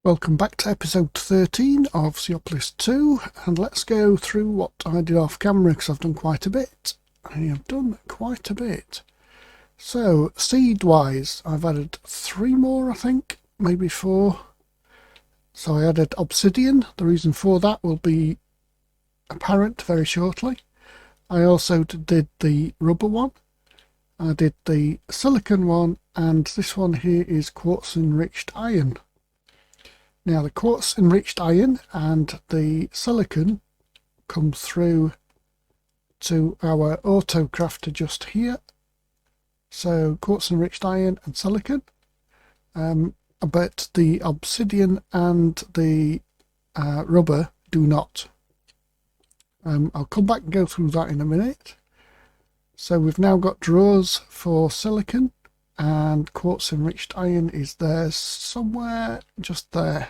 Welcome back to episode 13 of Seaopolis 2, and let's go through what I did off camera because I've done quite a bit. I have done quite a bit. So, seed-wise, I've added 3 more, I think, maybe 4. So I added obsidian. The reason for that will be apparent very shortly. I also did the rubber one. I did the silicon one, and this one here is quartz-enriched iron. Now the quartz enriched iron and the silicon come through to our autocrafter just here. So quartz enriched iron and silicon, but the obsidian and the rubber do not. I'll come back and go through that in a minute. So we've now got drawers for silicon, and quartz enriched iron is there somewhere, just there.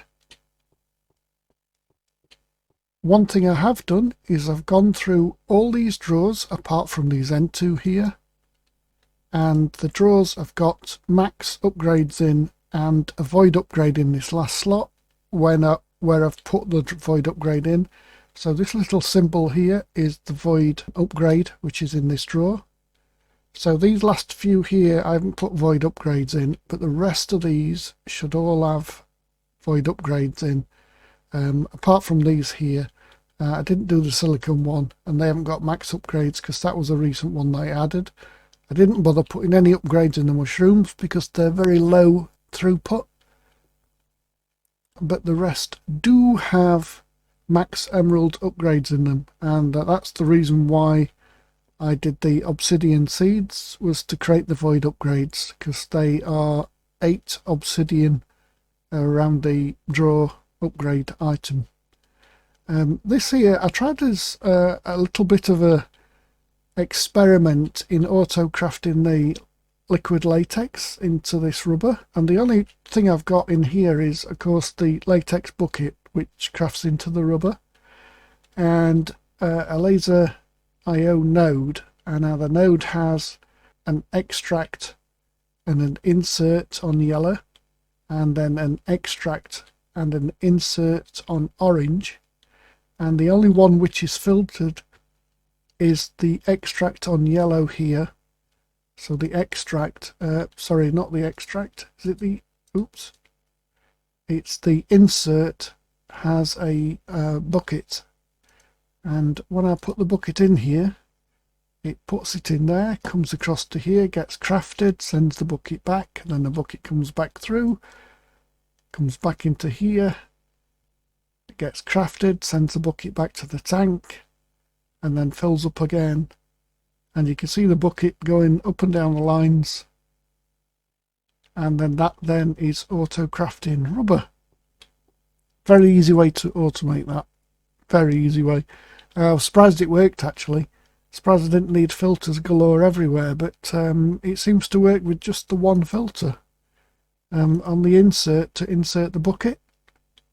One thing I have done is I've gone through all these drawers apart from these end two here, and the drawers have got max upgrades in and a void upgrade in this last slot where I've put the void upgrade in. So this little symbol here is the void upgrade, which is in this drawer. So these last few here I haven't put void upgrades in, but the rest of these should all have void upgrades in, apart from these here. I didn't do the silicon one, and they haven't got max upgrades because that was a recent one that I added. I didn't bother putting any upgrades in the mushrooms because they're very low throughput, but the rest do have max emerald upgrades in them, and that's the reason why I did the obsidian seeds, was to create the void upgrades, because they are 8 obsidian around the drawer upgrade item. This here, I tried as a little bit of a experiment in auto-crafting the liquid latex into this rubber, and the only thing I've got in here is, of course, the latex bucket, which crafts into the rubber, and a laser IO node. And now the node has an extract and an insert on yellow, and then an extract and an insert on orange, and the only one which is filtered is the extract on yellow here. So the extract, sorry, not the extract, is it the, oops, it's the insert has a bucket, and when I put the bucket in here, it puts it in there, comes across to here, gets crafted, sends the bucket back, and then the bucket comes back through, comes back into here, it gets crafted, sends the bucket back to the tank, and then fills up again. And you can see the bucket going up and down the lines, and then that then is auto crafting rubber. Very easy way to automate that. Very easy way. I was surprised it worked, actually. Surprised I didn't need filters galore everywhere, but it seems to work with just the one filter on the insert to insert the bucket.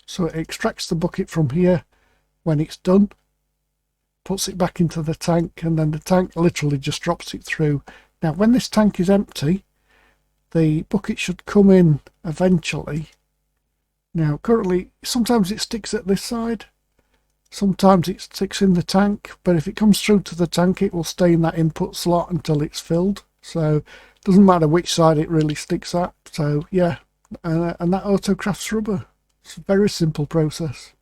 So it extracts the bucket from here when it's done, puts it back into the tank, and then the tank literally just drops it through. Now when this tank is empty, the bucket should come in eventually. Now currently sometimes it sticks at this side, sometimes it sticks in the tank, but if it comes through to the tank it will stay in that input slot until it's filled. So it doesn't matter which side it really sticks at. So yeah, and that auto crafts rubber. It's a very simple process,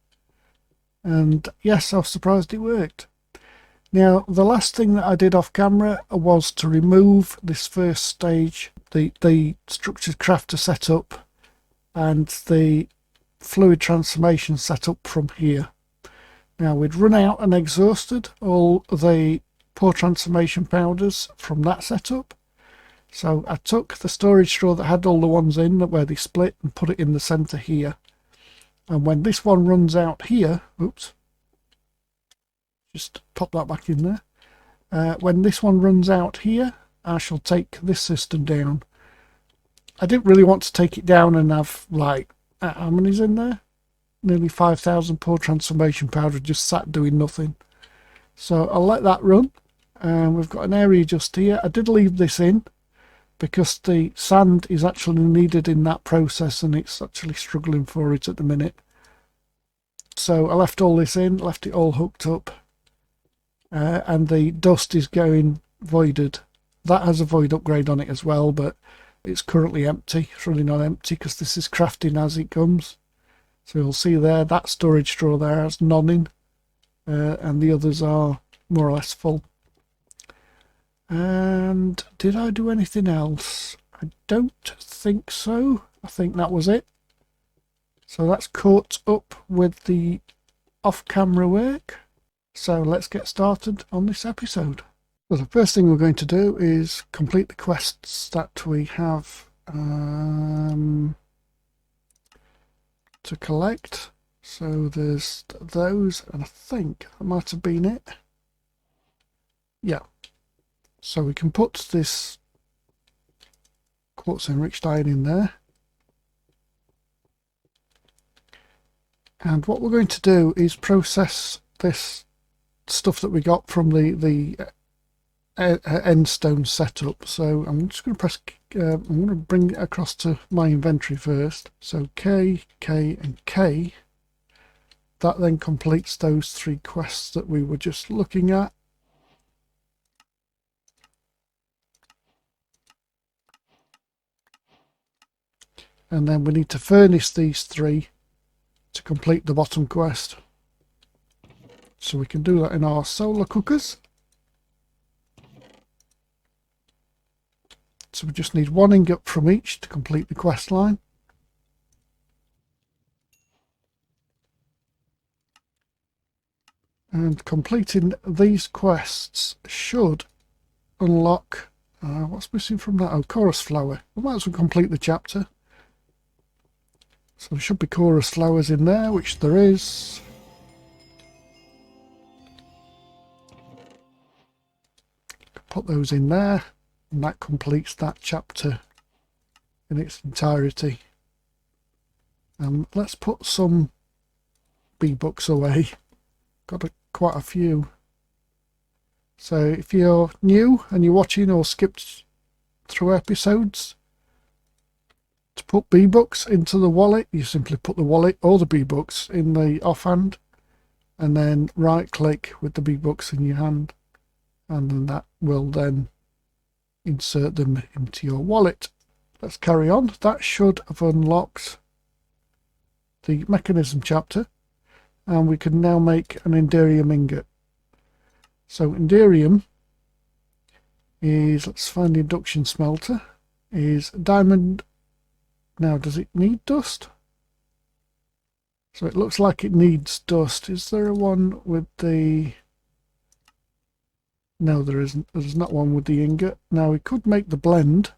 and yes, I was surprised it worked. Now the last thing that I did off camera was to remove this first stage, the structured crafter setup and the fluid transformation setup from here. Now we'd run out and exhausted all the pore transformation powders from that setup, so I took the storage straw that had all the ones in where they split and put it in the center here. And when this one runs out here, oops, just pop that back in there. When this one runs out here, I shall take this system down. I didn't really want to take it down and have, like, how many's in there? Nearly 5,000 pore transformation powder just sat doing nothing. So I'll let that run. We've got an area just here. I did leave this in because the sand is actually needed in that process and it's actually struggling for it at the minute. So I left all this in, left it all hooked up, and the dust is going voided. That has a void upgrade on it as well, but it's currently empty. It's really not empty because this is crafting as it comes. So you'll see there, that storage drawer there has none in, and the others are more or less full. And did I do anything else? I don't think so. I think that was it. So that's caught up with the off-camera work. So let's get started on this episode. Well, the first thing we're going to do is complete the quests that we have to collect. So there's those, and I think that might have been it. Yeah. So we can put this quartz enriched iron in there. And what we're going to do is process this stuff that we got from the endstone setup. So I'm just going to press, I'm going to bring it across to my inventory first. So K, K and K. That then completes those 3 quests that we were just looking at. And then we need to furnace these 3 to complete the bottom quest. So we can do that in our solar cookers. So we just need 1 ingot from each to complete the quest line. And completing these quests should unlock, what's missing from that? Oh, chorus flower. We might as well complete the chapter. So there should be chorus flowers in there, which there is. Put those in there, and that completes that chapter in its entirety. Let's put some B-books away. Got quite a few. So if you're new and you're watching or skipped through episodes, to put B-books into the wallet, you simply put the wallet or the B-books in the offhand, and then right click with the B-books in your hand, and then that will then insert them into your wallet. Let's carry on. That should have unlocked the mechanism chapter, and we can now make an Enderium ingot. So Enderium is, let's find the induction smelter, is diamond. Now, does it need dust? So it looks like it needs dust. Is there a one with the... No, there isn't. There's not one with the ingot. Now, we could make the blend.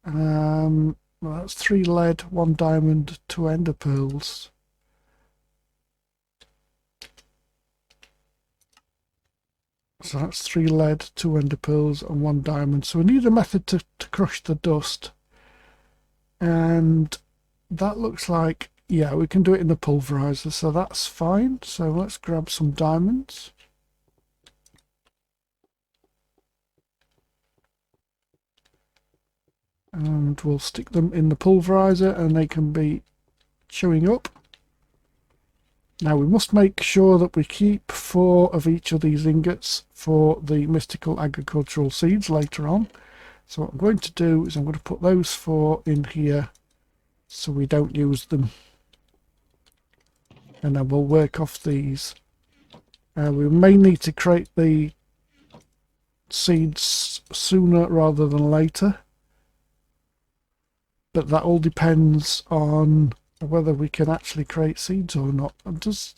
Well, that's 3 lead, 1 diamond, 2 ender pearls. So that's 3 lead, 2 ender pearls and 1 diamond. So we need a method to crush the dust. And that looks like, yeah, we can do it in the pulverizer, so that's fine. So let's grab some diamonds. And we'll stick them in the pulverizer and they can be chewing up. Now we must make sure that we keep 4 of each of these ingots for the mystical agricultural seeds later on. So what I'm going to do is I'm going to put those 4 in here so we don't use them. And then we'll work off these. We may need to create the seeds sooner rather than later. But that all depends on whether we can actually create seeds or not. And does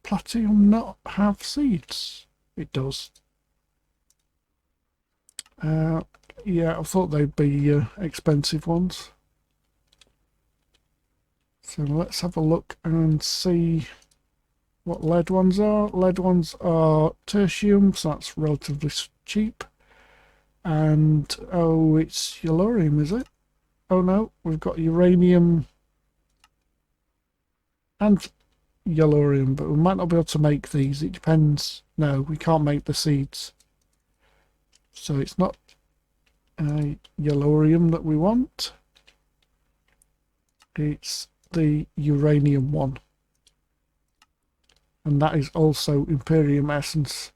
platinum not have seeds? It does. Yeah, I thought they'd be expensive ones. So let's have a look and see what lead ones are. Lead ones are tertium, so that's relatively cheap. And, oh, it's uranium, is it? Oh no, we've got uranium and uranium, but we might not be able to make these. It depends. No, we can't make the seeds. So it's not Uranium that we want. It's the Uranium one. And that is also Imperium Essence.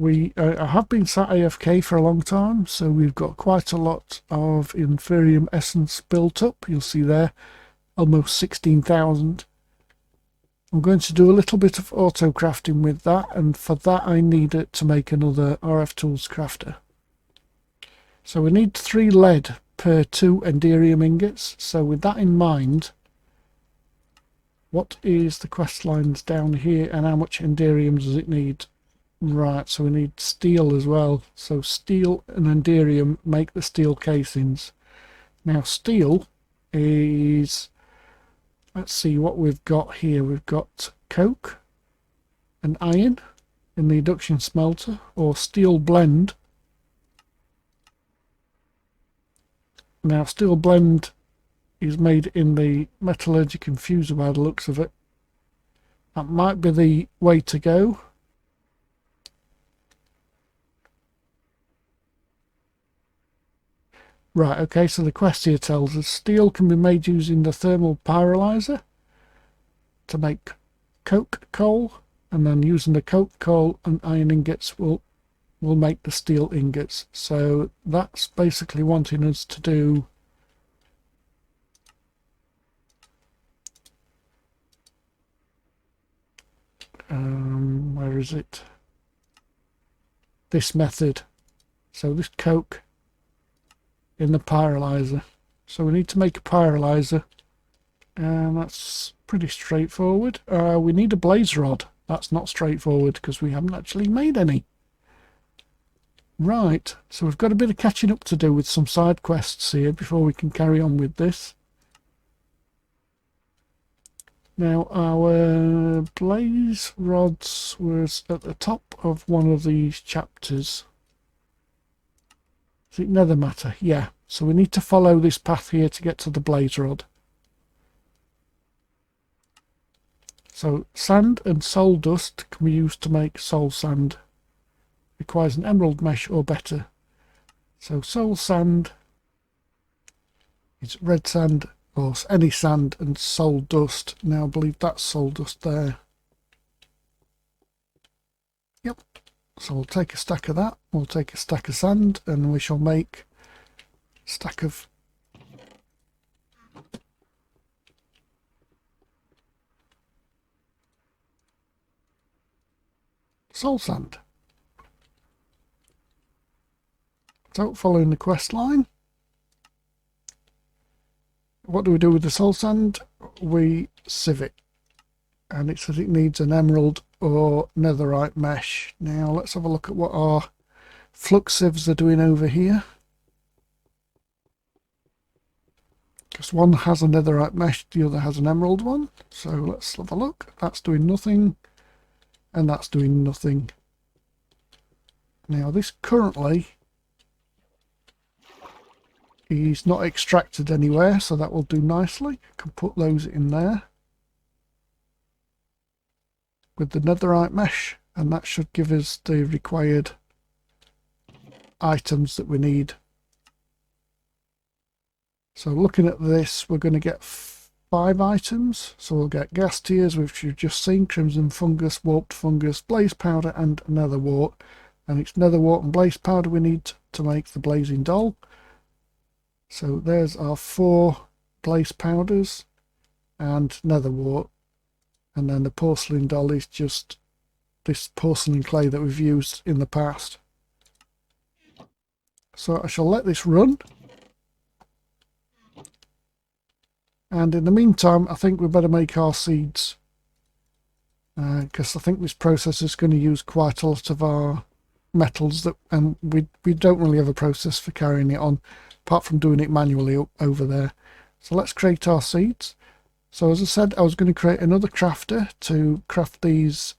I have been sat AFK for a long time, so we've got quite a lot of Imperium Essence built up. You'll see there, almost 16,000. I'm going to do a little bit of auto crafting with that, and for that I need it to make another RFTools crafter. So we need 3 lead per 2 Enderium ingots. So with that in mind, what is the quest lines down here and how much Enderium does it need? Right, so we need steel as well. So steel and Enderium make the steel casings. Now steel is, let's see what we've got here. We've got coke and iron in the induction smelter, or steel blend. Now steel blend is made in the metallurgic infuser by the looks of it. That might be the way to go. Right, okay, so the quest here tells us steel can be made using the thermal pyrolyzer to make coke coal, and then using the coke coal and iron ingots will make the steel ingots. So that's basically wanting us to do where is it? This method. So this coke in the pyrolyzer. So we need to make a pyrolyzer, and that's pretty straightforward. We need a blaze rod. That's not straightforward because we haven't actually made any. Right, so we've got a bit of catching up to do with some side quests here before we can carry on with this. Now our blaze rods was at the top of one of these chapters. Is it nether matter? Yeah, so we need to follow this path here to get to the blaze rod. So sand and soul dust can be used to make soul sand. Requires an emerald mesh or better. So soul sand is red sand or any sand, and soul dust. Now I believe that's soul dust there. Yep. So we'll take a stack of that, we'll take a stack of sand, and we shall make a stack of soul sand. So following the quest line, what do we do with the soul sand? We sieve it, and it says it needs an emerald or netherite mesh. Now let's have a look at what our flux sieves are doing over here, because one has a netherite mesh, the other has an emerald one. So let's have a look. That's doing nothing, and that's doing nothing. Now this currently is not extracted anywhere, so that will do nicely. I can put those in there with the netherite mesh, and that should give us the required items that we need. So looking at this, we're going to get 5 items. So we'll get gas tears, which you've just seen, crimson fungus, warped fungus, blaze powder, and nether wart. And it's nether wart and blaze powder we need to make the blazing doll. So there's our 4 blaze powders and nether wart, and then the porcelain doll is just this porcelain clay that we've used in the past. So I shall let this run, and in the meantime I think we better make our seeds, because I think this process is going to use quite a lot of our metals, that and we don't really have a process for carrying it on apart from doing it manually over there. So let's create our seeds. So as I said, I was going to create another crafter to craft these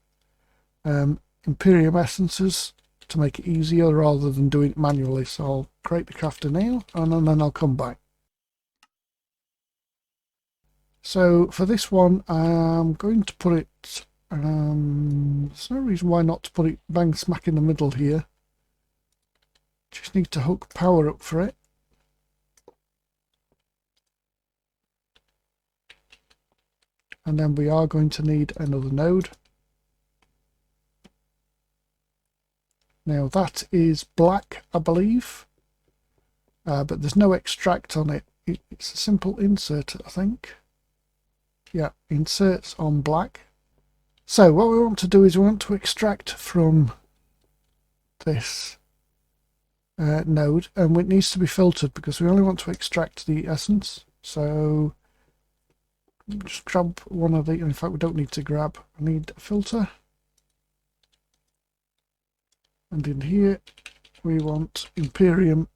Imperium essences to make it easier rather than doing it manually. So I'll create the crafter now, and then I'll come back. So for this one I'm going to put it, there's no reason why not to put it bang smack in the middle here. Just need to hook power up for it. And then we are going to need another node. Now that is black, I believe, but there's no extract on it. It's a simple insert, I think. Yeah, inserts on black. So what we want to do is we want to extract from this node, and it needs to be filtered because we only want to extract the essence. So just grab one of the, in fact we don't need to grab, I need a filter. And in here we want Imperium,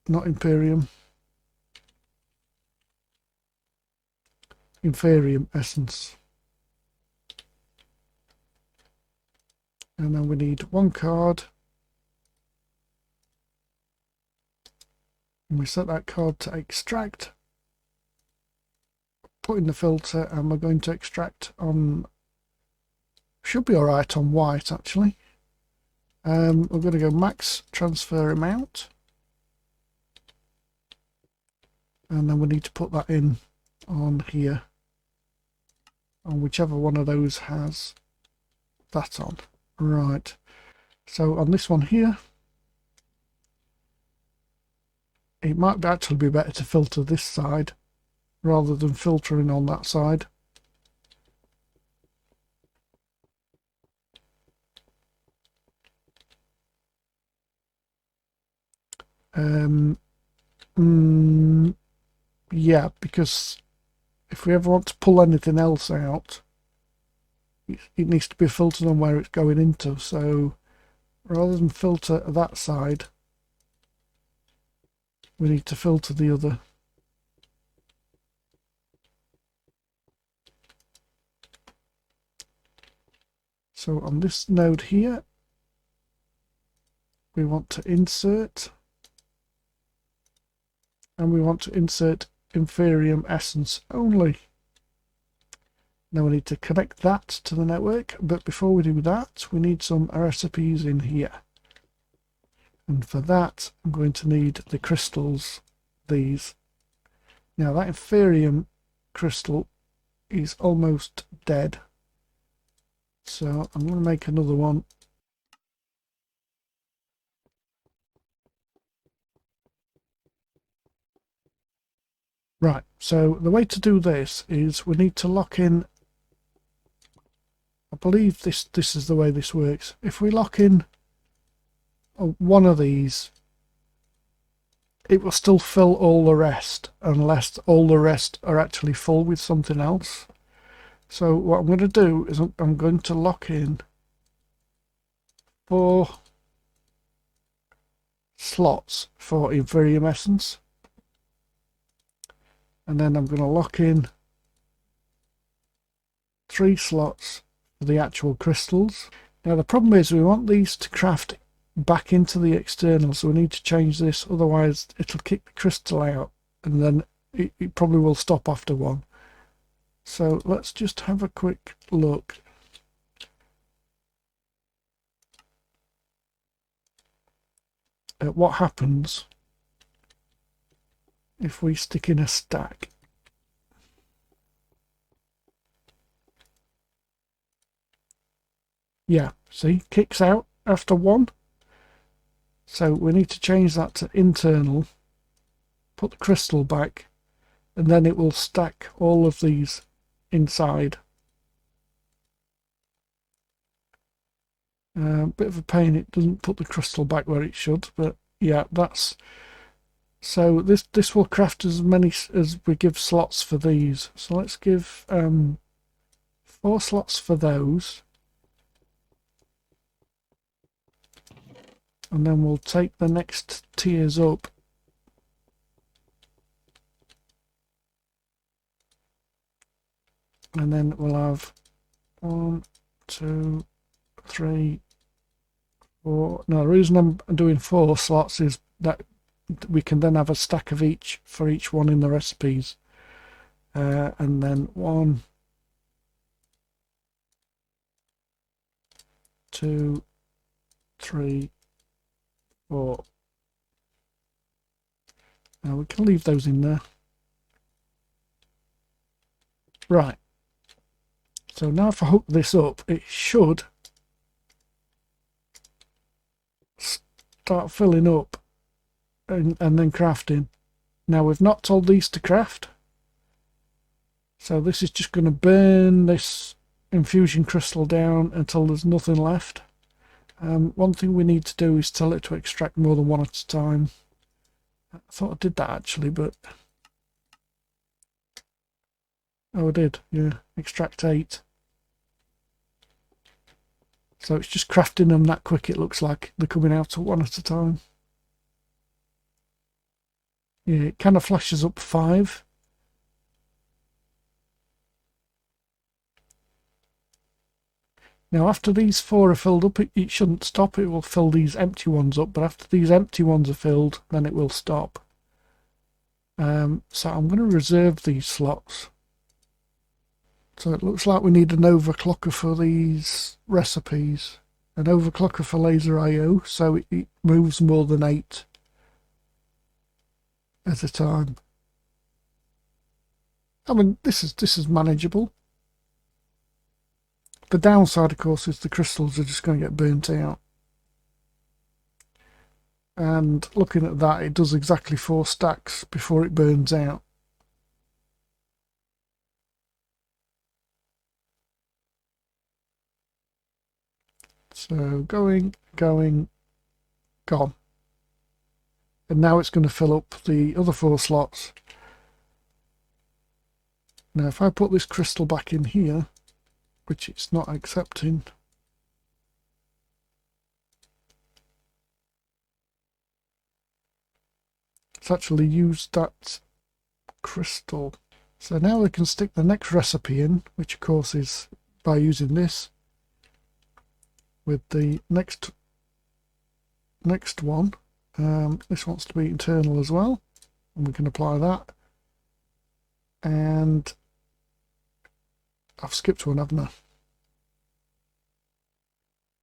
not Imperium, Inferium essence. And then we need one card. And we set that card to extract. Put in the filter, and we're going to extract on, should be alright on white actually. We're going to go max transfer amount, and then we need to put that in on here, on whichever one of those has that on. Right, so on this one here, it might actually be better to filter this side rather than filtering on that side. Yeah, because if we ever want to pull anything else out, it needs to be filtered on where it's going into. So rather than filter that side, we need to filter the other. So on this node here, we want to insert, and we want to insert Inferium essence only. Now we need to connect that to the network, but before we do that, we need some recipes in here. And for that, I'm going to need the crystals, these. Now that Inferium crystal is almost dead, so I'm going to make another one. Right, so the way to do this is we need to lock in, I believe this is the way this works. If we lock in one of these, it will still fill all the rest unless all the rest are actually full with something else. So what I'm going to do is I'm going to lock in 4 slots for Inferium essence, and then I'm going to lock in 3 slots for the actual crystals. Now the problem is we want these to craft back into the external, so we need to change this, otherwise it'll kick the crystal out and then it probably will stop after one. So let's just have a quick look at what happens if we stick in a stack. Yeah, see, kicks out after one. So we need to change that to internal, put the crystal back, and then it will stack all of these inside. Bit of a pain, it doesn't put the crystal back where it should, but yeah, that's, so this will craft as many as we give slots for these. So let's give 4 slots for those, and then we'll take the next tiers up. And then we'll have 1, 2, 3, 4. Now the reason I'm doing 4 slots is that we can then have a stack of each for each one in the recipes. And then 1, 2, 3, 4. Now we can leave those in there. Right. So now if I hook this up, it should start filling up and then crafting. Now we've not told these to craft. So this is just going to burn this infusion crystal down until there's nothing left. One thing we need to do is tell it to extract more than one at a time. I thought I did that actually, but... Oh, I did, yeah. Extract 8. So it's just crafting them that quick, it looks like they're coming out one at a time. Yeah, it kind of flashes up 5. Now after these 4 are filled up, it shouldn't stop, it will fill these empty ones up, but after these empty ones are filled, then it will stop. So I'm going to reserve these slots. So it looks like we need an overclocker for these recipes. An overclocker for laser IO, so it moves more than 8 at a time. I mean, this is manageable. The downside, of course, is the crystals are just going to get burnt out. And looking at that, it does exactly 4 stacks before it burns out. So going, gone. And now it's going to fill up the other 4 slots. Now if I put this crystal back in here, which it's not accepting, it's actually used that crystal. So now we can stick the next recipe in, which of course is by using this with the next one. This wants to be internal as well, and we can apply that. And I've skipped one, haven't I?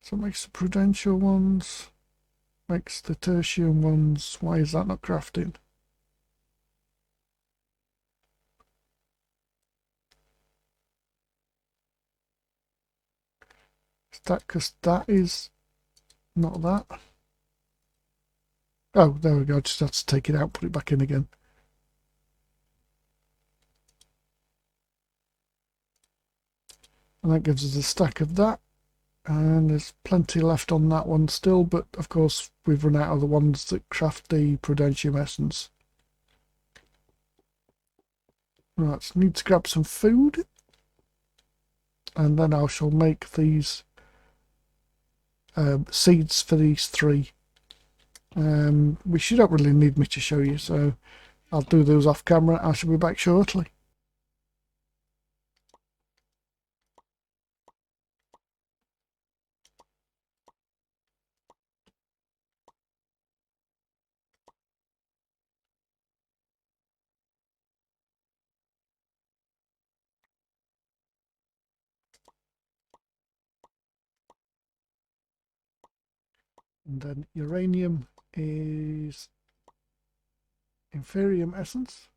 So it makes the prudential ones, makes the tertium ones. Why is that not crafting? Is that because that is not that? Oh, there we go. I just have to take it out, put it back in again. And that gives us a stack of that. And there's plenty left on that one still, but of course we've run out of the ones that craft the prudentium essence. Right, so need to grab some food, and then I shall make these seeds for these 3. Which you don't really need me to show you, so I'll do those off camera. I shall be back shortly. And then uranium is Imperium essence.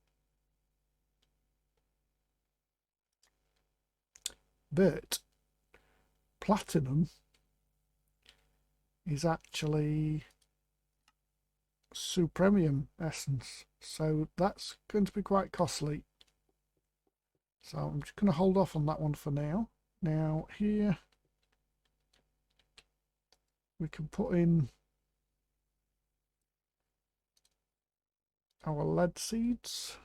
But platinum is actually supremium essence, so that's going to be quite costly. So I'm just going to hold off on that one for now. Now here we can put in our lead seeds,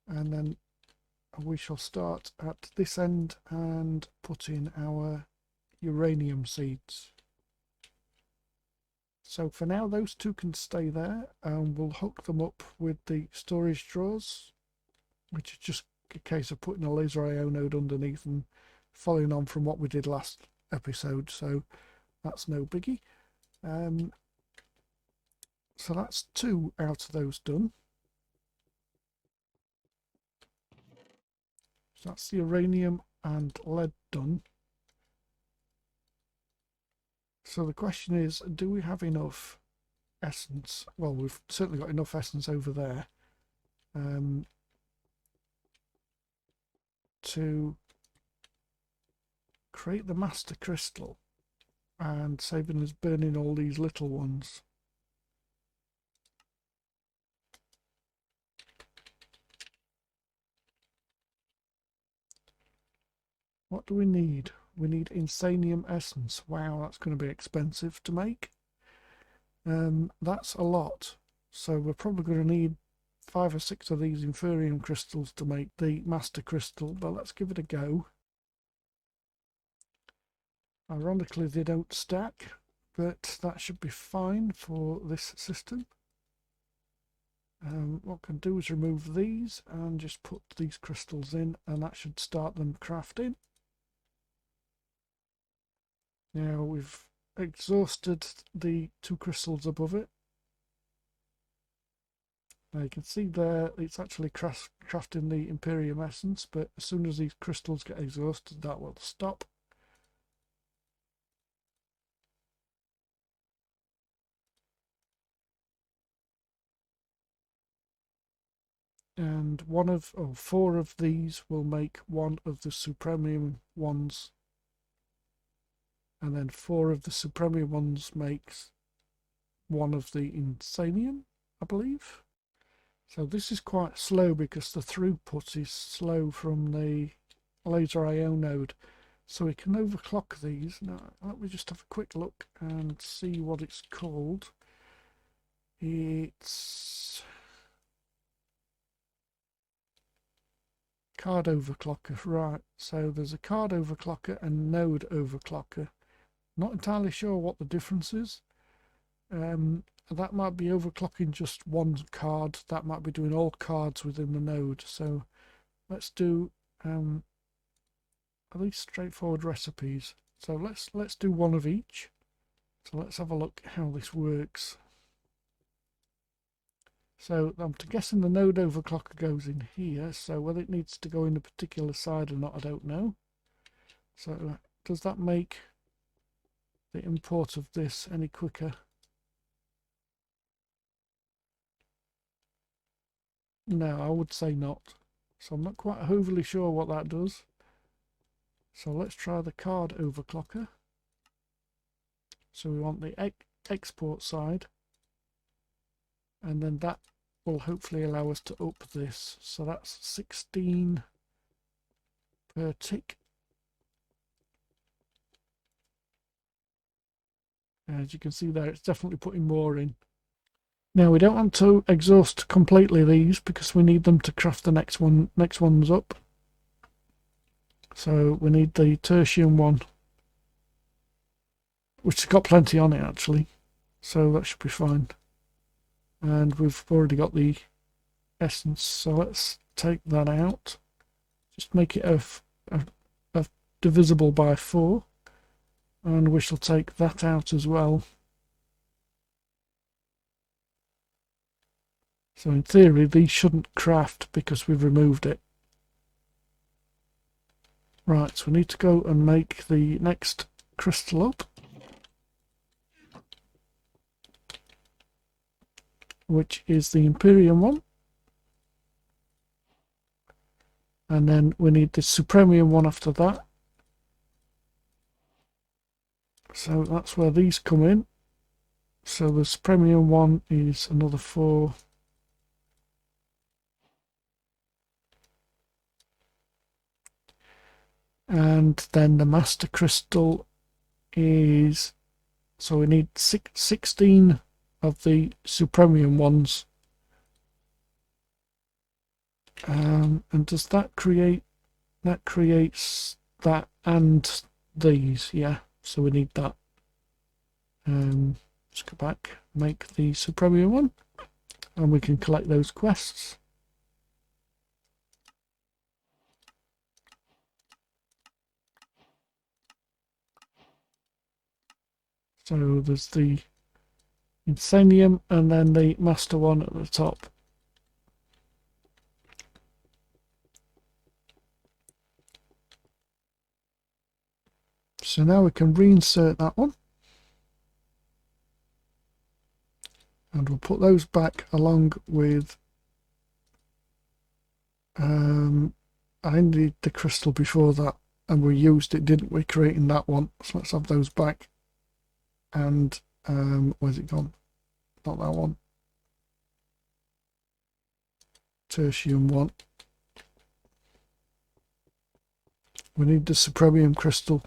and then we shall start at this end and put in our uranium seeds. So for now those 2 can stay there, and we'll hook them up with the storage drawers, which is just a case of putting a laser IO node underneath and following on from what we did last episode, so that's no biggie. So that's 2 out of those done. So that's the uranium and lead done. So the question is, do we have enough essence. Well, we've certainly got enough essence over there to create the master crystal, and saving us burning all these little ones. What do we need? We need Insanium essence. Wow, that's going to be expensive to make. That's a lot. So we're probably going to need 5 or 6 of these Imperium crystals to make the master crystal, but let's give it a go. Ironically, they don't stack, but that should be fine for this system. What I can do is remove these and just put these crystals in, and that should start them crafting. Now we've exhausted the 2 crystals above it. Now you can see there it's actually crafting the Imperium essence, but as soon as these crystals get exhausted, that will stop. And 4 of these will make one of the Supremium ones, and then 4 of the Supremium ones makes one of the Insanium, I believe. So this is quite slow because the throughput is slow from the laser IO node, so we can overclock these. Now let me just have a quick look and see what it's called. It's card overclocker, right? So there's a card overclocker and node overclocker. Not entirely sure what the difference is. That might be overclocking just one card, that might be doing all cards within the node. So let's do at least straightforward recipes. So let's do one of each. So let's have a look how this works. So I'm guessing the node overclocker goes in here, so whether it needs to go in a particular side or not, I don't know. So does that make the import of this any quicker? No, I would say not. So I'm not quite overly sure what that does. So let's try the card overclocker. So we want the export side, and then that will hopefully allow us to up this. So that's 16 per tick. As you can see there, it's definitely putting more in. Now we don't want to exhaust completely these because we need them to craft the next ones up. So we need the tertium one, which has got plenty on it actually, so that should be fine. And we've already got the essence, so let's take that out. Just make it a divisible by 4, and we shall take that out as well. So in theory these shouldn't craft because we've removed it. Right, so we need to go and make the next crystal up, which is the Imperium one. And then we need the Supremium one after that. So that's where these come in. So the Supremium one is another 4. And then the Master Crystal is, so we need 16 of the Supremium ones. And does that create, that creates that and these, yeah, so we need that. Let's go back, make the Supremium one, and we can collect those quests. So there's the Insanium and then the master one at the top. So now we can reinsert that one. and we'll put those back along with I needed the crystal before that, and we used it, didn't we, creating that one? So let's have those back. And where's it gone? Not that one. Tertium one. We need the Supremium crystal.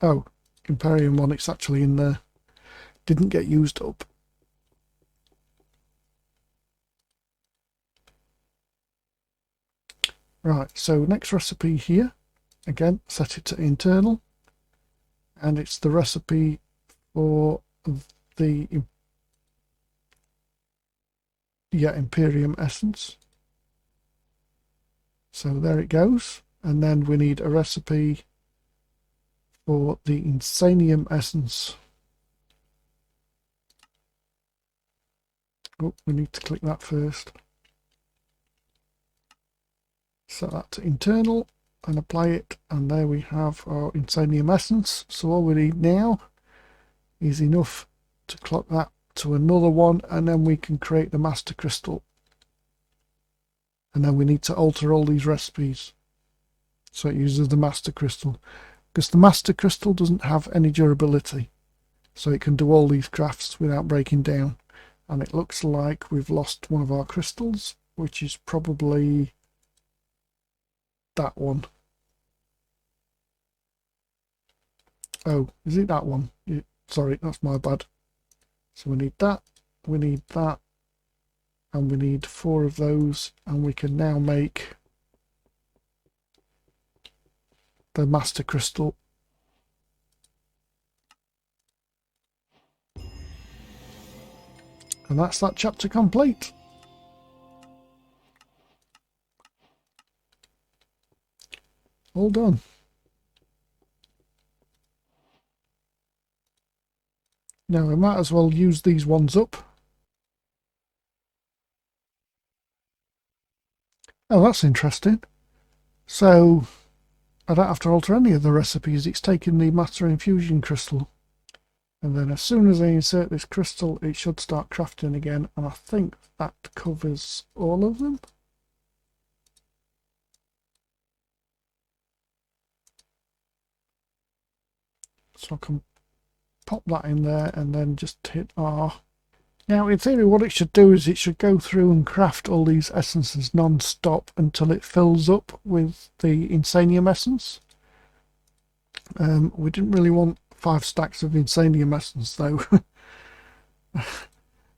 Oh, Imperium one, it's actually in there. Didn't get used up. Right, so next recipe here, again, set it to internal, and it's the recipe for the Imperium essence. So there it goes, and then we need a recipe for the Insanium essence. Oh, we need to click that first. Set that to internal and apply it, and there we have our Insanium essence. So all we need now is enough to clock that to another one, and then we can create the master crystal. And then we need to alter all these recipes so it uses the master crystal, because the master crystal doesn't have any durability, so it can do all these crafts without breaking down. And it looks like we've lost one of our crystals, which is probably that one. Oh, is it that one? Sorry, that's my bad. So we need that, and we need 4 of those, and we can now make the master crystal. And that's that chapter complete. All done. Now we might as well use these ones up. Oh, that's interesting. So I don't have to alter any of the recipes. It's taking the master infusion crystal, and then as soon as I insert this crystal, it should start crafting again, and I think that covers all of them. So I can pop that in there and then just hit R. Now in theory what it should do is it should go through and craft all these essences non-stop until it fills up with the Insanium essence. We didn't really want 5 stacks of Insanium essence though.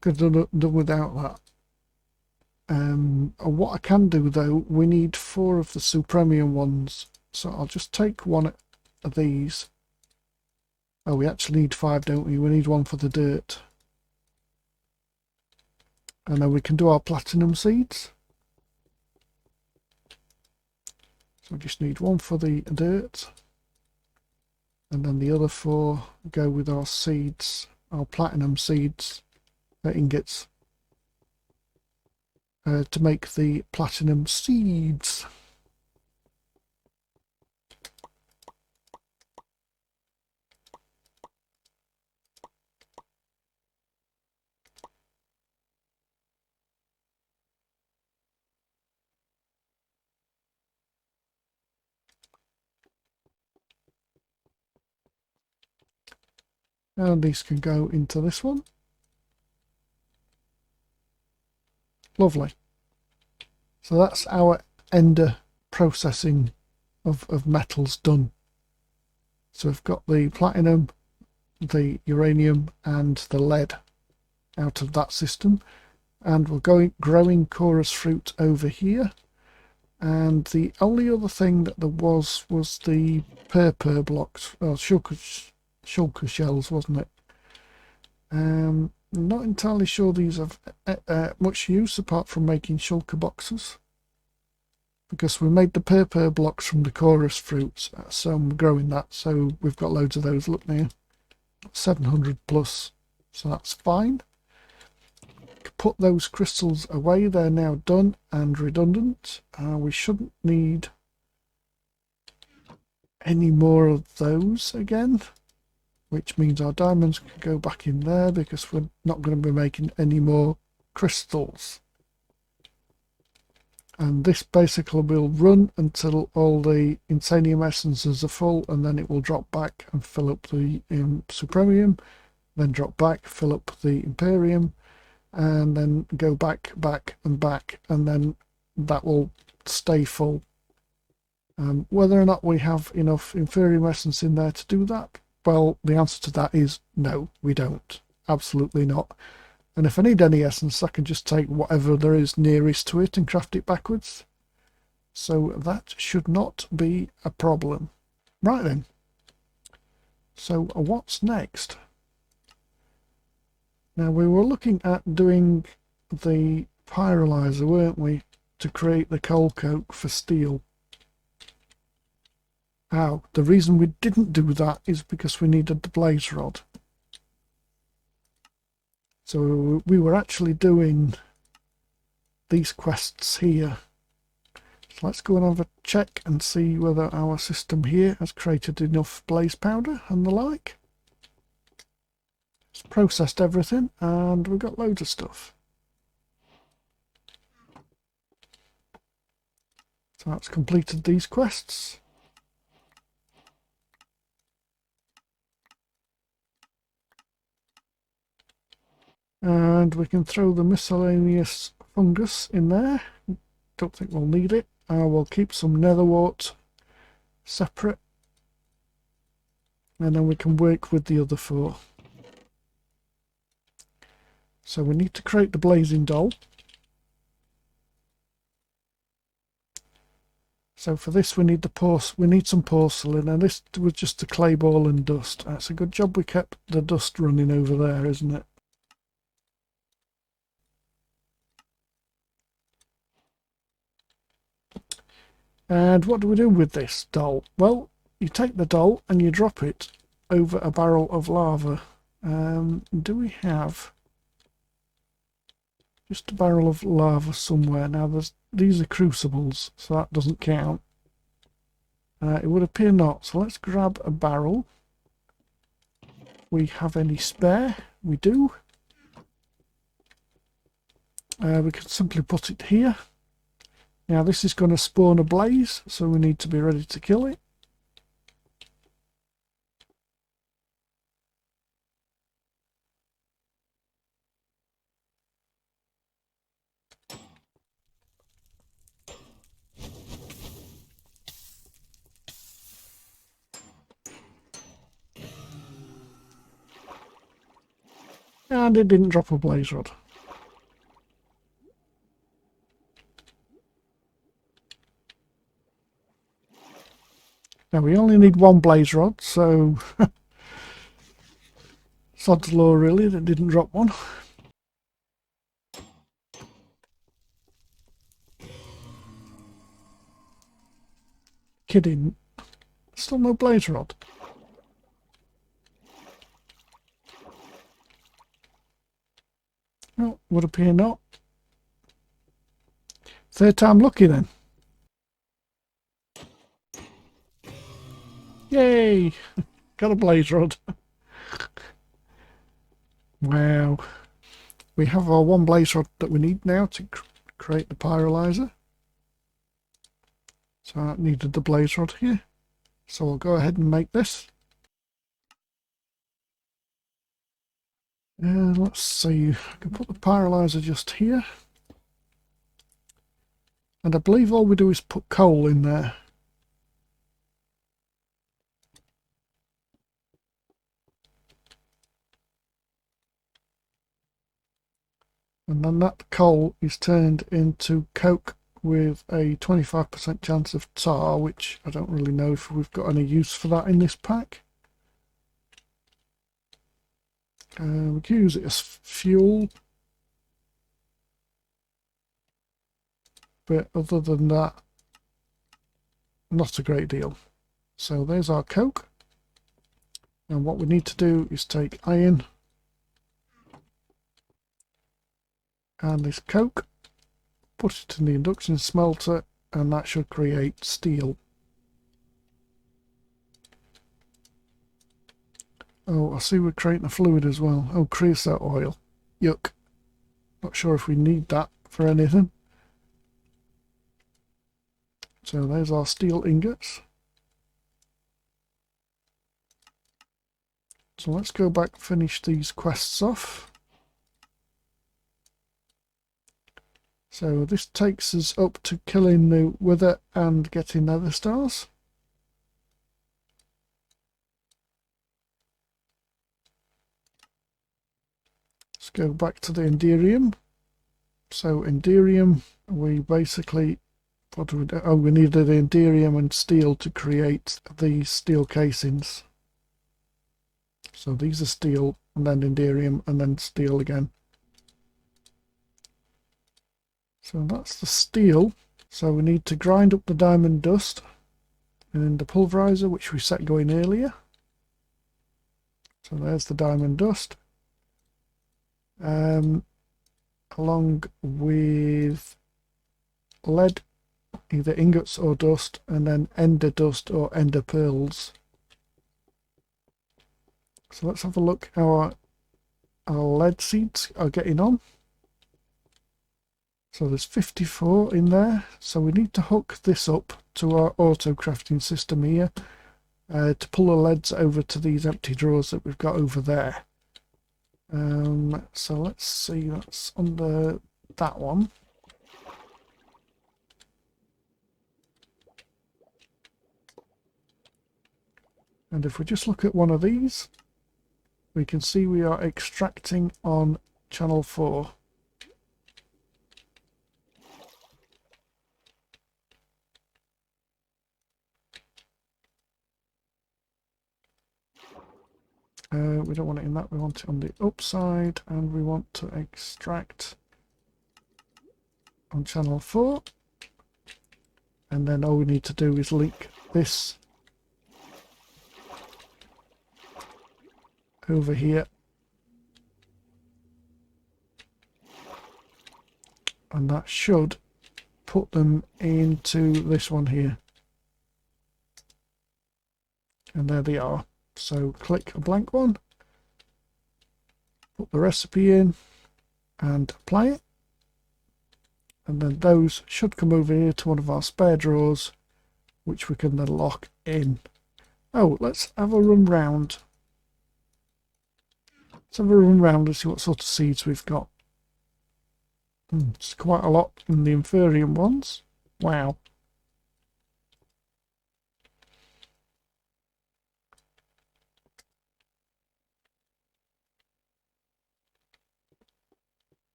Could have done without that. What I can do though, we need 4 of the Supremium ones, so I'll just take one of these. Oh, we actually need 5, don't we? We need 1 for the dirt. And then we can do our platinum seeds. So we just need 1 for the dirt. And then the other 4 go with our seeds, our platinum seeds, ingots, to make the platinum seeds. And these can go into this one. Lovely. So that's our ender processing of metals done. So we've got the platinum, the uranium and the lead out of that system, and we're growing chorus fruit over here. And the only other thing that there was the purpur blocks, well, shulker shells, wasn't it? Not entirely sure these have much use apart from making shulker boxes, because we made the purpur blocks from the chorus fruits, so I'm growing that, so we've got loads of those. Look now, 700 plus, so that's fine. Put those crystals away, they're now done and redundant. We shouldn't need any more of those again. which means our diamonds can go back in there because we're not going to be making any more crystals. And this basically will run until all the Insanium essences are full, and then it will drop back and fill up the Supremium, then drop back, fill up the Imperium, and then go back, and back, and then that will stay full. Whether or not we have enough Imperium essence in there to do that, well, the answer to that is no, we don't. Absolutely not. And if I need any essence, I can just take whatever there is nearest to it and craft it backwards. So that should not be a problem. Right then. So what's next? Now, we were looking at doing the Pyrolyzer, weren't we, to create the coal coke for steel. Now, the reason we didn't do that is because we needed the blaze rod. So we were actually doing these quests here. So let's go and have a check and see whether our system here has created enough blaze powder and the like. It's processed everything and we've got loads of stuff. So that's completed these quests. And we can throw the miscellaneous fungus in there. Don't think we'll need it. We'll keep some netherwort separate. And then we can work with the other four. So we need to create the blazing doll. So for this we need some porcelain, and this was just a clay ball and dust. That's a good job we kept the dust running over there, isn't it? And what do we do with this doll? Well, you take the doll and you drop it over a barrel of lava. Do we have just a barrel of lava somewhere? Now, these are crucibles, so that doesn't count. It would appear not. So let's grab a barrel. We have any spare? We do. We can simply put it here. Now this is going to spawn a blaze, so we need to be ready to kill it. And it didn't drop a blaze rod. Now we only need one blaze rod, so sod's law really that didn't drop one. Kidding. Still no blaze rod. Well, would appear not. Third time lucky then. Yay! Got a blaze rod. Wow. We have our one blaze rod that we need now to create the pyrolyzer. So I needed the blaze rod here. So I'll go ahead and make this. And let's see, I can put the pyrolyzer just here. And I believe all we do is put coal in there. And then that coal is turned into coke with a 25% chance of tar, which I don't really know if we've got any use for that in this pack. We can use it as fuel. But other than that, not a great deal. So there's our coke. And what we need to do is take iron and this coke, put it in the induction smelter, and that should create steel. Oh, I see we're creating a fluid as well. Oh, creosote oil. Yuck. Not sure if we need that for anything. So there's our steel ingots. So let's go back and finish these quests off. So this takes us up to killing the wither and getting nether stars. Let's go back to the Enderium. So Enderium, we basically, what do we do? Oh, we needed Enderium and steel to create these steel casings. So these are steel, and then Enderium, and then steel again. So that's the steel. So we need to grind up the diamond dust in the pulverizer, which we set going earlier. So there's the diamond dust. Along with lead, either ingots or dust, and then ender dust or ender pearls. So let's have a look how our lead seeds are getting on. So there's 54 in there. So we need to hook this up to our auto crafting system here to pull the leads over to these empty drawers that we've got over there. So let's see, that's under that one. And if we just look at one of these, we can see we are extracting on channel 4. We don't want it in that, we want it on the upside, and we want to extract on channel 4. And then all we need to do is link this over here, and that should put them into this one here. And there they are. So click a blank one, put the recipe in and apply it, and then those should come over here to one of our spare drawers, which we can then lock in. Oh, let's have a run round. Let's have a run round and see what sort of seeds we've got. It's quite a lot in the Imperium ones. Wow.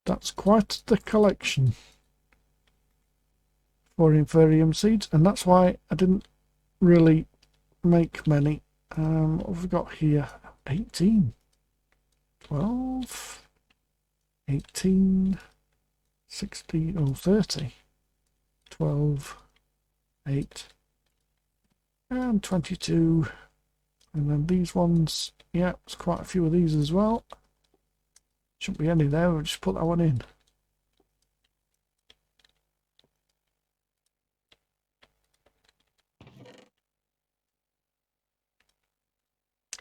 That's quite the collection for Imperium seeds, and that's why I didn't really make many. What have we got here? 18, 12, 18, 16, oh, 30, 12, 8, and 22. And then these ones, yeah, there's quite a few of these as well. Shouldn't be any there, we'll just put that one in.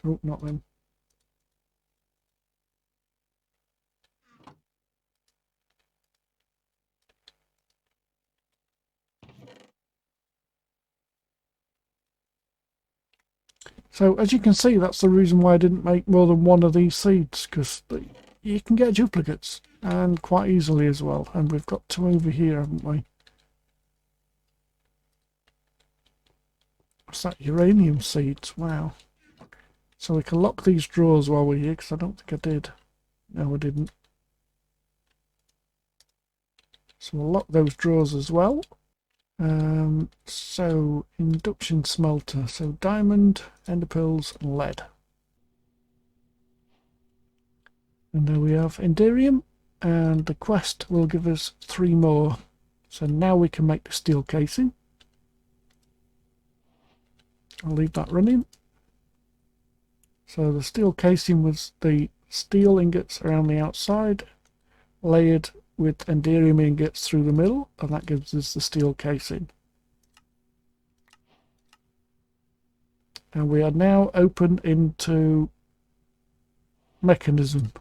Oh, not them. So as you can see, that's the reason why I didn't make more than one of these seeds, because you can get duplicates, and quite easily as well. And we've got 2 over here, haven't we? What's that? Uranium seeds. Wow. So we can lock these drawers while we're here, because I don't think I did. No, I didn't. So we'll lock those drawers as well. So induction smelter. So diamond, ender pearls, and lead. And there we have Enderium, and the quest will give us 3 more. So now we can make the steel casing. I'll leave that running. So the steel casing was the steel ingots around the outside, layered with Enderium ingots through the middle, and that gives us the steel casing. And we are now open into mechanism.